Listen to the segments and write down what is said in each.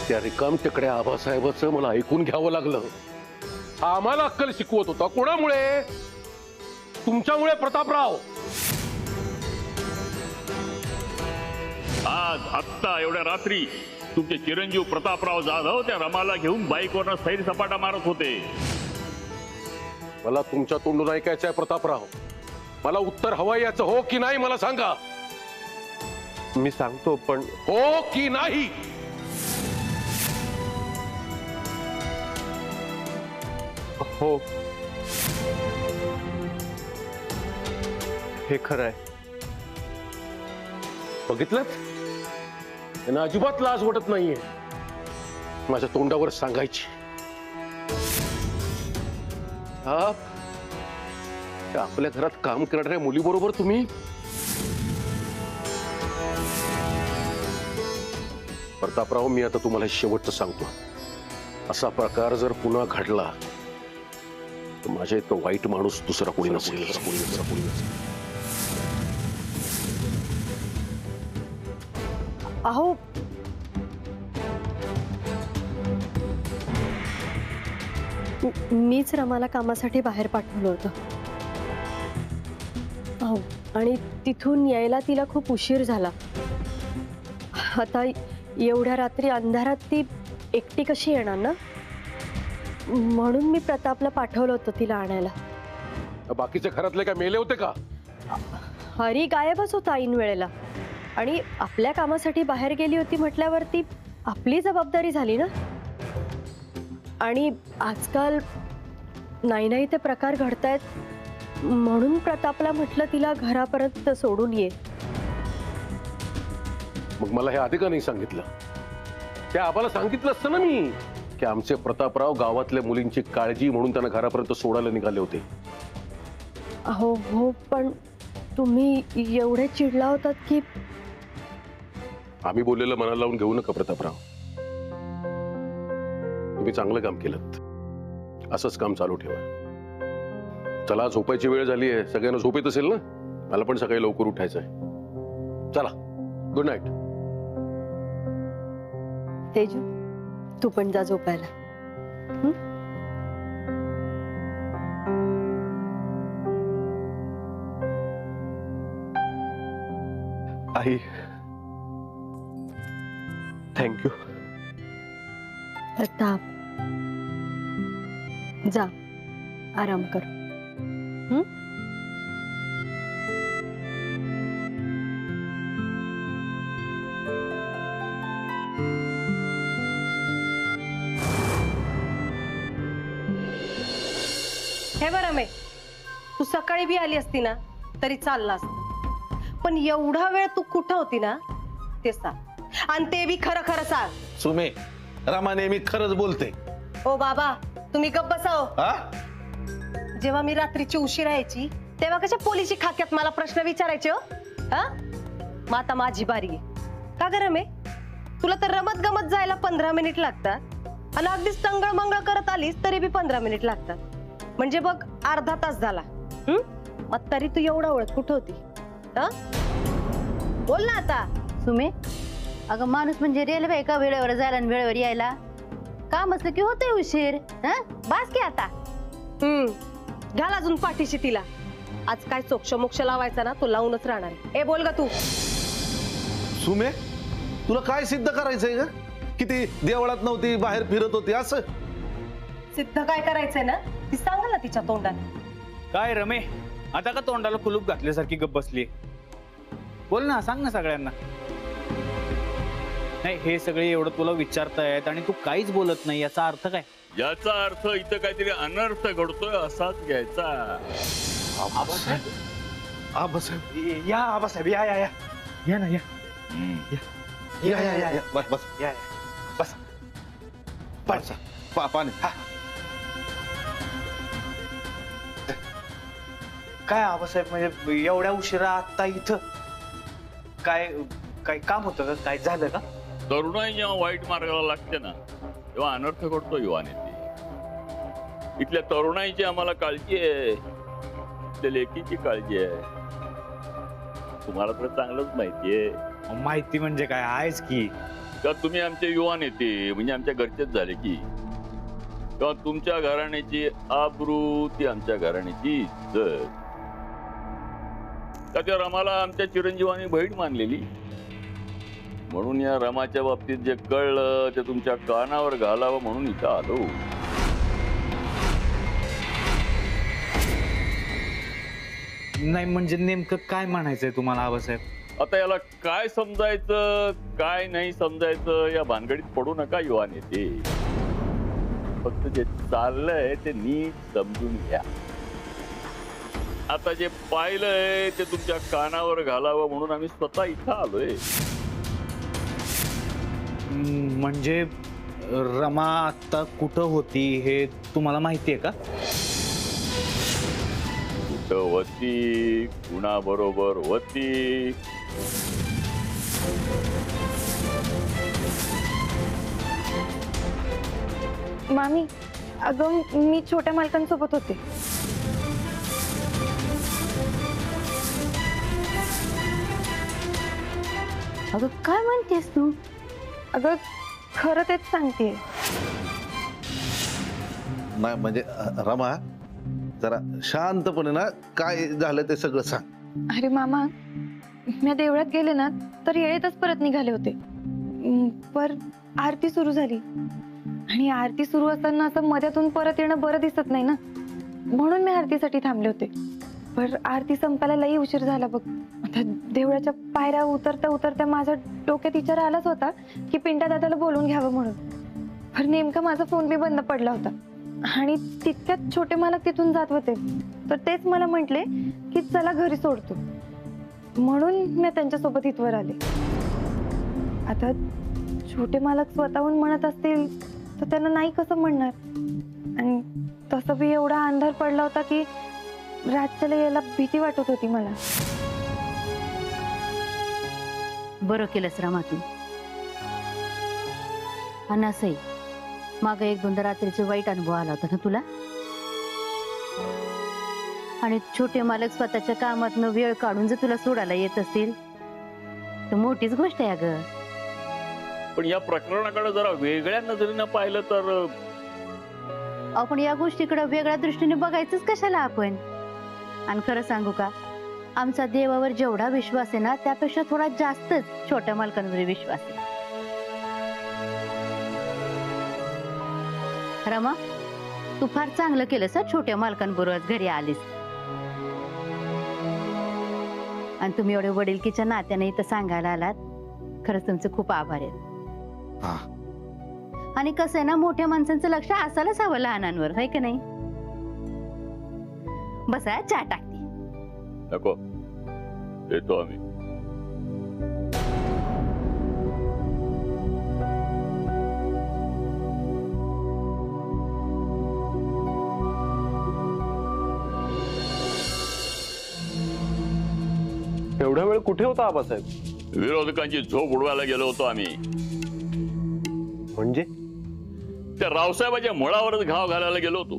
त्या रिकाम तिकड्या आबासाहेबाचं मला ऐकून घ्यावं लागलं. आम्हाला अक्कल शिकवत होता. कोणामुळे? तुमच्यामुळे प्रतापराव. आज आत्ता एवढ्या रात्री तुमचे चिरंजीव प्रतापराव जाधव त्या रमाला घेऊन बाईकवरनं सैर सपाटा मारत होते. मला तुमच्या तोंडून ऐकायचं आहे प्रतापराव. मला उत्तर हवंय याचं. हो की नाही मला सांगा. मी सांगतो पण हो की नाही? हो, हे खरं आहे. बघितलं, त्यांना अजिबात लाज वाटत नाहीये माझ्या तोंडावर सांगायची. आपल्या घरात काम करणाऱ्या मुलीबरोबर तुम्ही. प्रतापराव, मी आता तुम्हाला शेवटचं सांगतो. असा प्रकार जर पुन्हा घडला तर माझ्या इतकं वाईट माणूस दुसरा कोणी नसेल. अहो, मीच रमाला कामासाठी बाहेर पाठवलं होतं. अहो, आणि तिथून यायला तिला खूप उशीर झाला. आता एवढ्या रात्री अंधारात ती एकटी कशी येणार ना, म्हणून मी प्रतापला पाठवलं होतं तिला आणायला. बाकीचे घरातले काय मेले होते का? हरी गायबच होता ऐन वेळेला, आणि आपल्या कामासाठी बाहेर गेली होती म्हटल्यावरती आपली जबाबदारी झाली ना. आणि आजकाल नाही ते प्रकार घडतायत, म्हणून प्रतापला म्हटलं तिला घरापर्यंत सोडून ये. मग मला हे आधी का नाही सांगितलं? त्या आबाला सांगितलं असतं ना मी की आमचे प्रतापराव गावातल्या मुलींची काळजी म्हणून त्यांना घरापर्यंत सोडायला निघाले होते. अहो हो, पण तुम्ही एवढे चिडला होतात की. आम्ही बोललेलं मनाला लावून घेऊ नका प्रतापराव. तुम्ही चांगलं काम केलं. असंच काम चालू ठेवा. चला, झोपायची वेळ झाली आहे. सगळ्यांना झोप येत असेल ना? मला पण सकाळी लवकर उठायचंय. चला, गुड नाईट. तेजू, तू पण जा झोपायला. आई, थँक्यू. प्रताप, जा आराम कर. हे बरं मे, तू सकाळी बी आली असती ना तरी चालला असत, पण एवढा वेळ तू कुठं होती ना ते सांग, आणि ते बी खरं खरं सांग. सुमे, रमा नेहमी खरंच बोलते. ओ बाबा, तुम्ही गप्प बसाव. हा? जेव्हा मी रात्रीची उशिरा यायची तेव्हा कशा पोलीसची खाक्यात मला प्रश्न विचारायचे हो? हा, मग आता माझी बारी आहे का गरम आहे? तुला तर रमत गमत जायला 15 मिनिट लागतात, आणि अगदीच टंगळ मंगळ करत आलीस तरी बी 15 मिनिट लागतात. म्हणजे बघ, अर्धा तास झाला. मग तरी तू एवढा ओळख कुठं होती? बोल ना आता. सुमे, अगं माणूस म्हणजे रेल्वे आहे का वेळेवर जायला आणि वेळेवर यायला? काम असलं की होतंय उशीर. बास की आता. घाल अजून पाठीशी तिला. आज काय चोक्ष मोक्ष लावायचा ना तो लावूनच राहणार. ए बोल ग तू. सुमे, तुला काय सिद्ध करायचंय ग? किती देवळात नव्हती, बाहेर फिरत होती, असं सिद्ध काय करायचंय ना ती सांग ना तिच्या तोंडाने. काय रमे, आता का तोंडाला कुलूप घातल्यासारखी गप बसली? बोल ना, सांग ना सगळ्यांना. नाही, हे सगळे एवढं तुला विचारतायत आणि तू काहीच बोलत नाही, याचा अर्थ काय? याचा अर्थ इथं काहीतरी अनर्थ घडतोय असाच घ्यायचा. आबासाहेब, या आबासाहेब, या या या या ना, या या या या या, बस बस या बस. बस. पाणी. काय आबासाहेब, म्हणजे एवढ्या उशिरा आता इथं काय काय काम होतं का? काय झालं का? तरुणाई जेव्हा वाईट मार्गाला लागते ना तेव्हा अनर्थ घडतो युवानेती. इथल्या तरुणाईची आम्हाला काळजी आहे, इथल्या लेकीची काळजी आहे. तुम्हाला तर चांगलंच माहितीये. माहिती म्हणजे काय आहेच की. का तुम्ही आमचे युवा नेते म्हणजे आमच्या घरचेच झाले की, किंवा तुमच्या घराण्याची आबरू ती आमच्या घराण्याची इज्जत, का त्या रमाला आमच्या चिरंजीवानी बहीण मानलेली, म्हणून या रमाच्या बाबतीत जे कळलं ते तुमच्या कानावर घालावं म्हणून इथं आलो. नाही म्हणजे नेमकं काय म्हणायचंय तुम्हाला आबासाहेब? आता याला काय समजायचं काय नाही समजायचं या भानगडीत पडू नका युवा नेते. फक्त जे चाललंय ते नीट समजून घ्या. आता जे पाहिलंय ते तुमच्या कानावर घालावं म्हणून आम्ही स्वतः इथं आलोय. म्हणजे रमा आता कुठं होती हे तुम्हाला माहितीये का? कुठं होती, कुणाबरोबर होती, मामी, अगं मी छोट्या मालकांसोबत होते. अगं काय म्हणतेस तू? अगं खरं तेच सांगतेय. नाही म्हणजे रमा जरा शांतपणे ना काय झालं ते सगळं सांग. अरे मामा, मी देवळात गेले ना तर येळेतच परत निघाले होते. पर आरती सुरू झाली आणि आरती सुरू असताना असं मध्यातून परत येणं बरं दिसत नाही ना, म्हणून मी आरतीसाठी थांबले होते. पर आरती संपायला लई उशीर झाला बघ. आता देवळाच्या पायऱ्या उतरता उतरता माझ्या डोक्यात विचार आलाच होता की पिंट्या दादाला बोलून घ्यावं म्हणून. पर नेमका माझा फोन बी बंद पडला होता आणि तितक्यात छोटे मालक तिथून जात होते. तर तेच मला म्हटले की चला घरी सोडतो, म्हणून मी त्यांच्यासोबत इथवर आले. आता छोटे मालक स्वतःहून म्हणत असतील तर त्यांना नाही कसं म्हणणार. आणि तसं बी एवढा अंधार पडला होता की रातच्याला यायला भीती वाटत होती मला. बरं केलंस रमा तू. आणि असंही मागं एक दोनदा रात्रीचे वाईट अनुभव आला होता ना तुला. आणि छोटे मालक स्वतःच्या कामातनं वेळ काढून जर तुला सोडायला येत असतील तर मोठीच गोष्ट आहे अगं. पण या प्रकरणाकडे जरा वेगळ्या नजरेनं पाहिलं तर आपण या गोष्टीकडे वेगळ्या दृष्टीने बघायचंच कशाला आपण. आणि खरं सांगू का, आमचा देवावर जेवढा विश्वास आहे ना त्यापेक्षा थोडा जास्तच छोट्या मालकांवर विश्वास आहे. रमा, तू फार चांगलं केलंस छोट्या मालकांबरोबर घरी आलीस. आणि तुम्ही एवढे वडिलकीच्या नात्याने इथं सांगायला आलात, खरंच तुमचे खूप आभार आहेत. आणि कसं आहे ना, मोठ्या माणसांचं लक्ष असायलाच हवं लहानांवर, है का नाही? बसा, चहा टाकते. नको, येतो आम्ही. एवढा वेळ कुठे होता आबासाहेब? विरोधकांची झोप उडवायला गेलो होतो आम्ही. म्हणजे त्या रावसाहेबाच्या मुळावरच घाव घालायला गेलो होतो.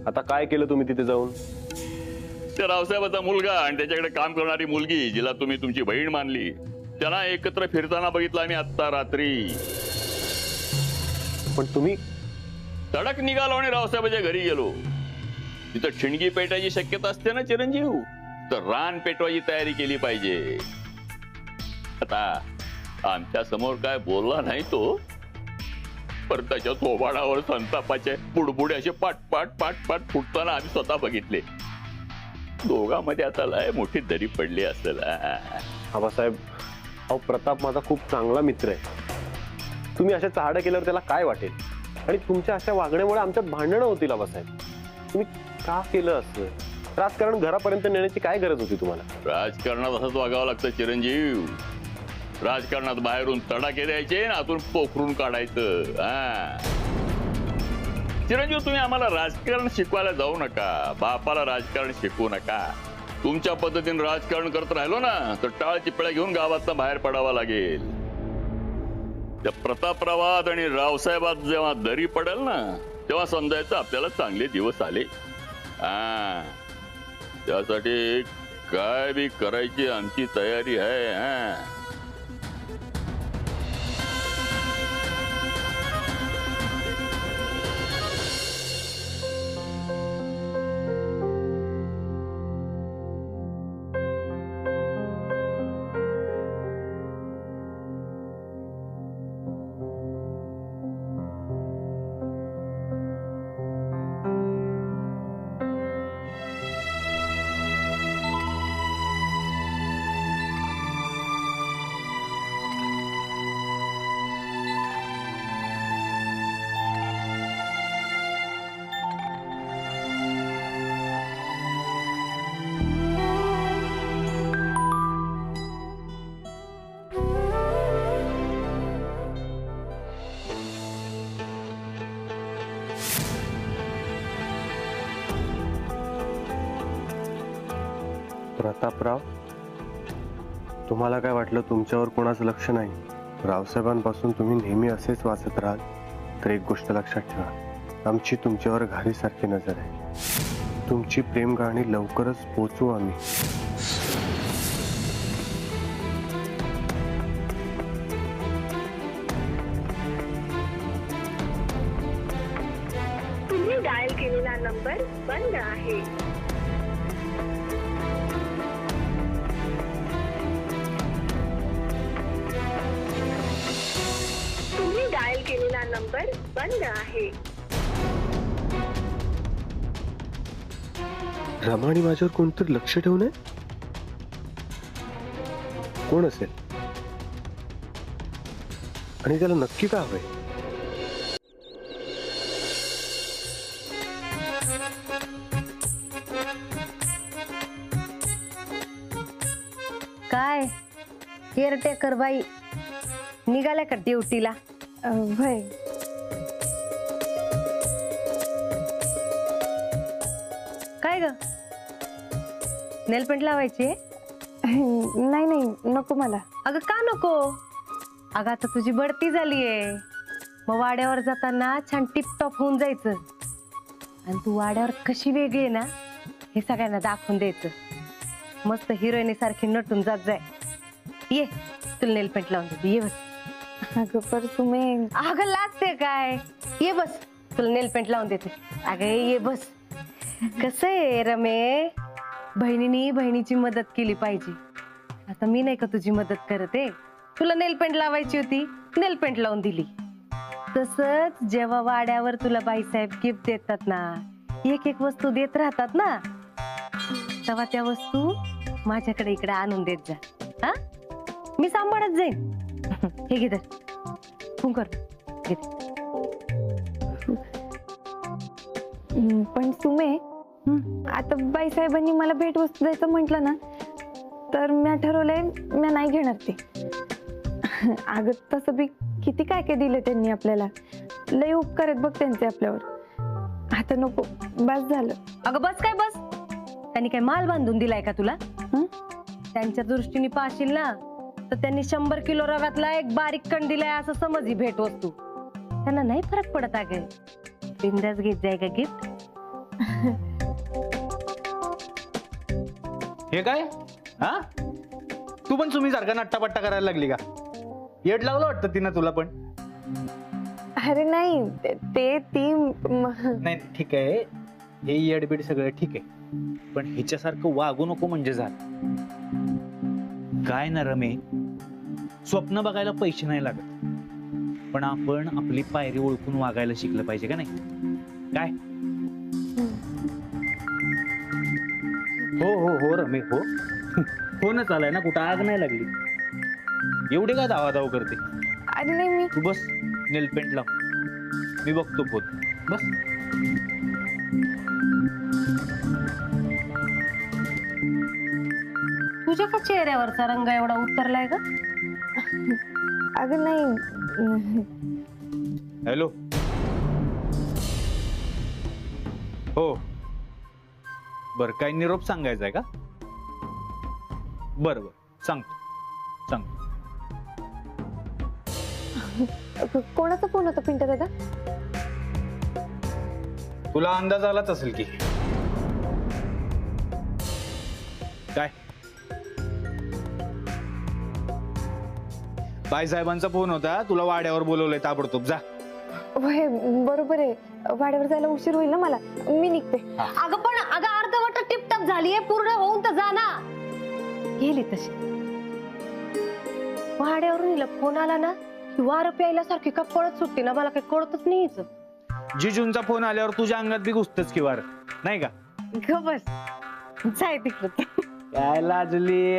आता काय केलं तुम्ही तिथे जाऊन? त्या रावसाहेबाचा मुलगा आणि त्याच्याकडे काम करणारी मुलगी, जिला तुम्ही तुमची बहीण मानली, त्यांना एकत्र फिरताना बघितलं आम्ही आत्ता रात्री. पण तुम्ही तडक निघालो आणि रावसाहेबाच्या घरी गेलो. तिथं ठिणगी पेटायची शक्यता असते ना चिरंजीव, तर रान पेटवायची तयारी केली पाहिजे. आता आमच्या समोर काय बोलला नाही तो, पण त्याच्या थोबाडावर संतापाचे बुडबुडे असे पाट पाट पाट पाट फुटताना आम्ही स्वतः बघितले. दोघांमध्ये आता लय मोठी दरी पडली असेल. आबासाहेब, अहो प्रताप माझा खूप चांगला मित्र आहे. तुम्ही अशा चहाड्या केल्यावर त्याला काय वाटेल? आणि तुमच्या अशा वागण्यामुळे आमच्यात भांडणं होतील. आबासाहेब, तुम्ही का केलं असं? राजकारण घरापर्यंत नेण्याची काय गरज होती तुम्हाला? राजकारणात असंच वागावं लागतं चिरंजीव. राजकारणात बाहेरून तडाखे द्यायचे ना, आतून पोखरून काढायचं. चिरंजीव, तुम्ही आम्हाला राजकारण शिकवायला जाऊ नका. बापाला राजकारण शिकवू नका. तुमच्या पद्धतीने राजकारण करत राहिलो ना तर टाळ चिपळ्या घेऊन गावातनं बाहेर पडावा लागेल. त्या प्रतापरावात आणि रावसाहेबात जेव्हा दरी पडेल ना तेव्हा समजायचं आपल्याला चांगले दिवस आले. त्यासाठी काय बी करायची आमची तयारी आहे. प्रतापराव, तुम्हाला काय वाटलं तुमच्यावर कोणाचं लक्ष नाही? रावसाहेबांपासून तुम्ही नेहमी असेच वाचत राहाल तर एक गोष्ट लक्षात ठेवा, आमची तुमच्यावर घारीसारखी नजर आहे. तुमची प्रेम कहाणी लवकरच पोचवू आम्ही. तुम्ही डायल केलेला नंबर बंद आहे. तुम्ही डायल केलेला नंबर बंद आहे. रमा आणि माझ्यावर कोणतरी लक्ष ठेवू नये. कोण असेल आणि त्याला नक्की का हवंय? काय केअरटेकर बाई निघाल्या का ड्युटीला? वय काय ग नेलपेंट लावायची? नाही नाही नको मला. अगं का नको? अगं आता तुझी बढती झालीये, मग वाड्यावर जाताना छान टिपटॉप होऊन जायचं. आणि तू वाड्यावर कशी वेगळी आहे ना हे सगळ्यांना दाखवून द्यायचं. मस्त हिरोईनी सारखी नटून जात जाय. ये तुला नेलपेंट लावून देते, ये बस. अगं पर तुम्ही अगं लाजते काय? ये बस तुला नेलपेंट लावून देते. अगं ये बस. कसं आहे रमे, बहिणीने बहिणीची मदत केली पाहिजे. आता मी नाही का तुझी मदत करते? तुला नेलपेंट लावायची होती, नेलपेंट लावून दिली. तसंच जेव्हा वाड्यावर तुला बाईसाहेब गिफ्ट देतात ना, एक एक वस्तू देत राहतात ना, तेव्हा त्या वस्तू माझ्याकडे इकडे आणून देत जा. हा, मी सांभाळत जाईन. हे घे तर फोन कर. पण सुमे, आता बाईसाहेबांनी मला भेटवस्तू द्यायचं म्हटलं ना तर मी ठरवलंय मी नाही घेणार ते. अगं तसं बी किती काय काय दिलं त्यांनी आपल्याला, लय उपकार आहेत बघ त्यांचे आपल्यावर. आता नको, बस झालं. अगं बस काय बस? त्यांनी काय माल बांधून दिलाय का तुला? त्यांच्या दृष्टीने पाहशील ना तर त्यांनी 100 किलो रव्यातला एक बारीक कण दिलाय असं समज ही भेट वस्तू. त्यांना नाही फरक पडत. अगं बिंदास घेत जाय का गिफ्ट. हे काय? हा, तू पण तुम्ही सारखा नट्टापट्टा करायला लागली का? येड लागलं वाटतं तिनं तुला पण. अरे नाही ती नाही ठीक आहे, हे येडबीड सगळं ठीक आहे, पण ह्याच्यासारखं वागू नको म्हणजे झालं. काय ना रमे, स्वप्न बघायला पैसे नाही लागत, पण आपण आपली पायरी ओळखून वागायला शिकलं पाहिजे का नाही? काय? हो हो हो रमे हो. फोनच आलाय ना, कुठं आग नाही लागली. एवढी काय धावाधाव करते? अरे नाही मी तू बस, नेलपेंट लाव, मी बघतो फोन. बस. तुझ्या का चेहऱ्यावरचा रंग एवढा उतरलाय का? अगं नाही. हॅलो. हो बर, काय निरोप सांगायचा आहे का? बर बर, सांगतो सांगतो. कोणाचा फोन होता पिंट्या दादा? तुला अंदाज आलाच असेल की. काय? बाईसाहेबांचा फोन होता, तुला वाड्यावर बोलवलंय ताबडतोब, जा. होय बरोबर आहे, वाड्यावर जायला उशीर होईल ना मला, मी निघते. अगं पण अगं अर्धवट टिपटप झालीये, पूर्ण होऊन तर जा ना. गेली तशी. वाड्यावरून हिला फोन आला ना, वार प्यायला सारखी का पळत सुटते ना, मला काही कळतच नाही हिचं. जिजूंचा फोन आल्यावर तुझ्या अंगात बी घुसतच की वार, नाही का? ग बस, जाय तिकडं. काय लाजली?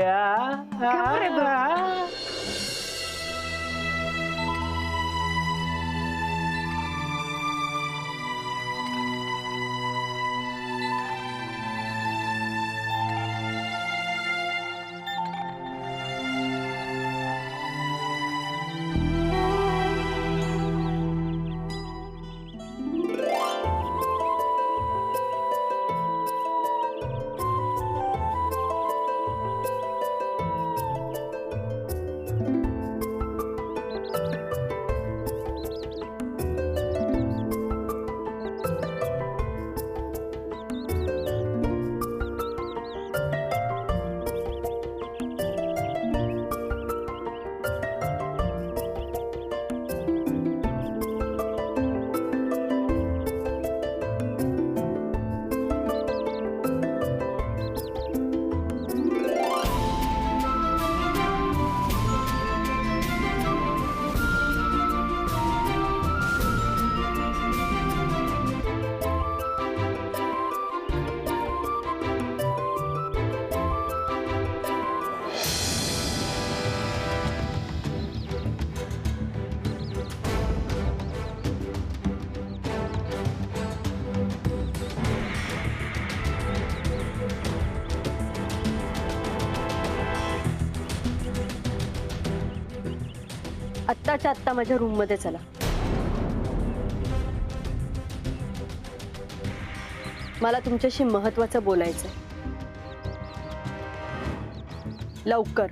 आत्ताच्या आत्ता माझ्या रूम मध्ये चला. मला तुमच्याशी महत्वाचं बोलायचं. लवकर.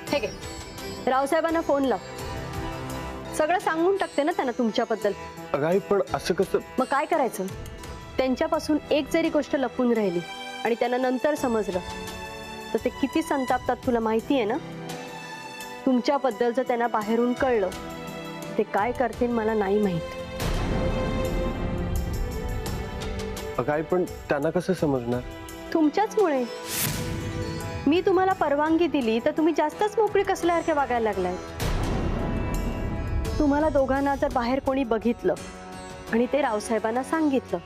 हे घे, रावसाहेबांना फोन लाव. सगळं सांगून टाकते ना त्यांना तुमच्याबद्दल. अगं आई, पण असं कसं? मग काय करायचं? त्यांच्यापासून एक जरी गोष्ट लपून राहिली आणि त्यांना नंतर समजलं तर ते किती संतापतात तुला माहिती आहे ना. तुमच्याबद्दल जर त्यांना बाहेरून कळलं ते काय करतील मला नाही माहित. अगं आई, पण त्यांना कसं समजणार? तुमच्याचमुळे. मी तुम्हाला परवानगी दिली तर तुम्ही जास्तच मोकळी कसल्यासारखे वागायला लागलाय. तुम्हाला दोघांना जर बाहेर कोणी बघितलं आणि ते रावसाहेबांना सांगितलं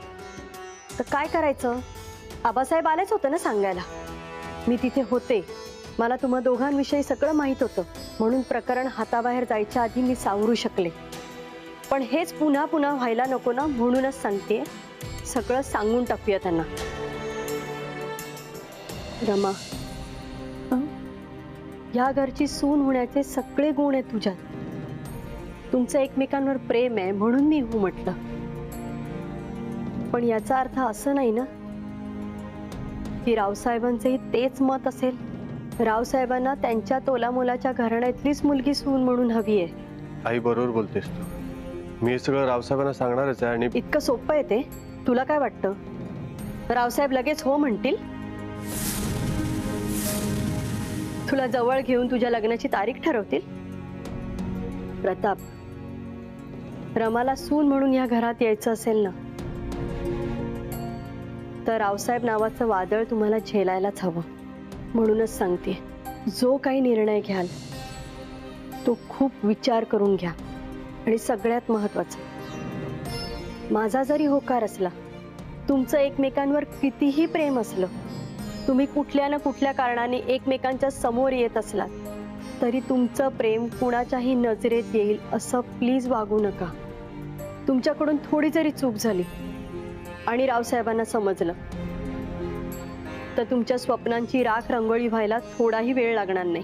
तर काय करायचं? आबासाहेब आलेच होते ना सांगायला. मी तिथे होते, मला तुम्हा दोघांविषयी सगळं माहित होतं, म्हणून प्रकरण हाताबाहेर जायच्या आधी मी सावरू शकले. पण हेच पुन्हा पुन्हा व्हायला नको ना, म्हणूनच सांगते सगळं सांगून टाकूया त्यांना. रमा, ह्या घरची सून होण्याचे सगळे गुण आहेत तुझ्यात. तुमचं एकमेकांवर प्रेम आहे म्हणून मी हो म्हटलं. पण याचा अर्थ असं नाही ना की रावसाहेबांचंही तेच मत असेल. रावसाहेबांना त्यांच्या तोलामोलाच्या घराण्यातलीच मुलगी सून म्हणून हवी आहे. आई, बरोबर बोलतेस तू. मी हे सगळं रावसाहेबांना सांगणारच आहे. आणि इतकं सोपं आहे ते? तुला काय वाटतं रावसाहेब लगेच हो म्हणतील? तुला जवळ घेऊन तुझ्या लग्नाची तारीख ठरवतील? प्रताप, रमाला सून म्हणून या घरात यायचं असेल ना तर रावसाहेब नावाचं वादळ तुम्हाला झेलायलाच हवं. म्हणूनच सांगते, जो काही निर्णय घ्याल तो खूप विचार करून घ्या. आणि सगळ्यात महत्वाचं, माझा जरी होकार असला, तुमचं एकमेकांवर कितीही प्रेम असलं, तुम्ही कुठल्या ना कुठल्या कारणाने एकमेकांच्या समोर येत असलात तरी तुमचं प्रेम कुणाच्याही नजरेत येईल असं प्लीज वागू नका. तुमच्याकडून थोडी जरी चूक झाली आणि रावसाहेबांना समजलं तर तुमच्या स्वप्नांची राख रंगोळी व्हायला थोडाही वेळ लागणार नाही.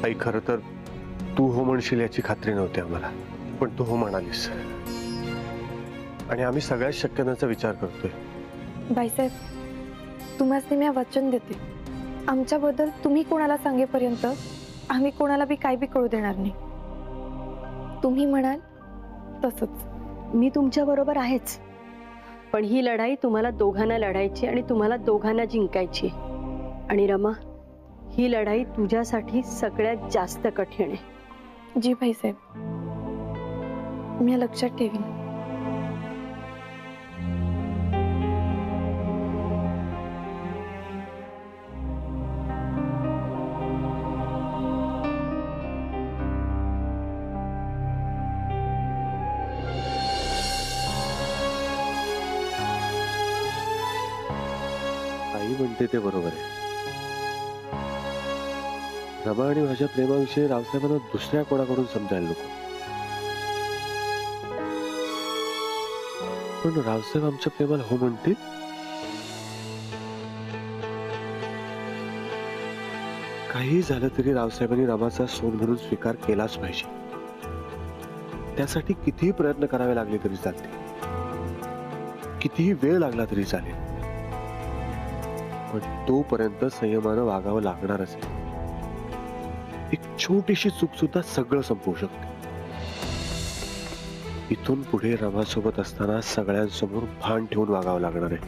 आई, खरं तर तू हो म्हणशील याची खात्री नव्हती आम्हाला, पण तू हो म्हणालीस आणि आम्ही सगळ्याच शक्यतांचा विचार करतोय. बाईसाहेब, तुम्हाला मी वचन देते, आमच्याबद्दल तुम्ही कोणाला सांगेपर्यंत आम्ही कोणाला बी काय बी कळू देणार नाही. तुम्ही म्हणाल तसंच. मी तुमच्या बरोबर आहेच, पण ही लढाई तुम्हाला दोघांना लढायची आणि तुम्हाला दोघांना जिंकायची. आणि रमा, ही लढाई तुझ्यासाठी सगळ्यात जास्त कठीण आहे. जी बाईसाहेब, मी लक्षात ठेवीन. आई म्हणते ते बरोबर आहे. रमा आणि माझ्या प्रेमाविषयी रावसाहेबांना दुसऱ्या कोणाकडून समजायला नको. पण रावसाहेब आमच्या प्रेमाला हो म्हणतील? काही झालं तरी रावसाहेबांनी रमाचा सून म्हणून स्वीकार केलाच पाहिजे. त्यासाठी कितीही प्रयत्न करावे लागले तरी चालतील, कितीही वेळ लागला तरी चालेल, पण तोपर्यंत संयमानं वागावं लागणारच आहे. एक छोटीशी चूक सुद्धा सगळं संपवू शकते. इथून पुढे रमासोबत असताना सगळ्यांसमोर भान ठेवून वागावं लागणार आहे.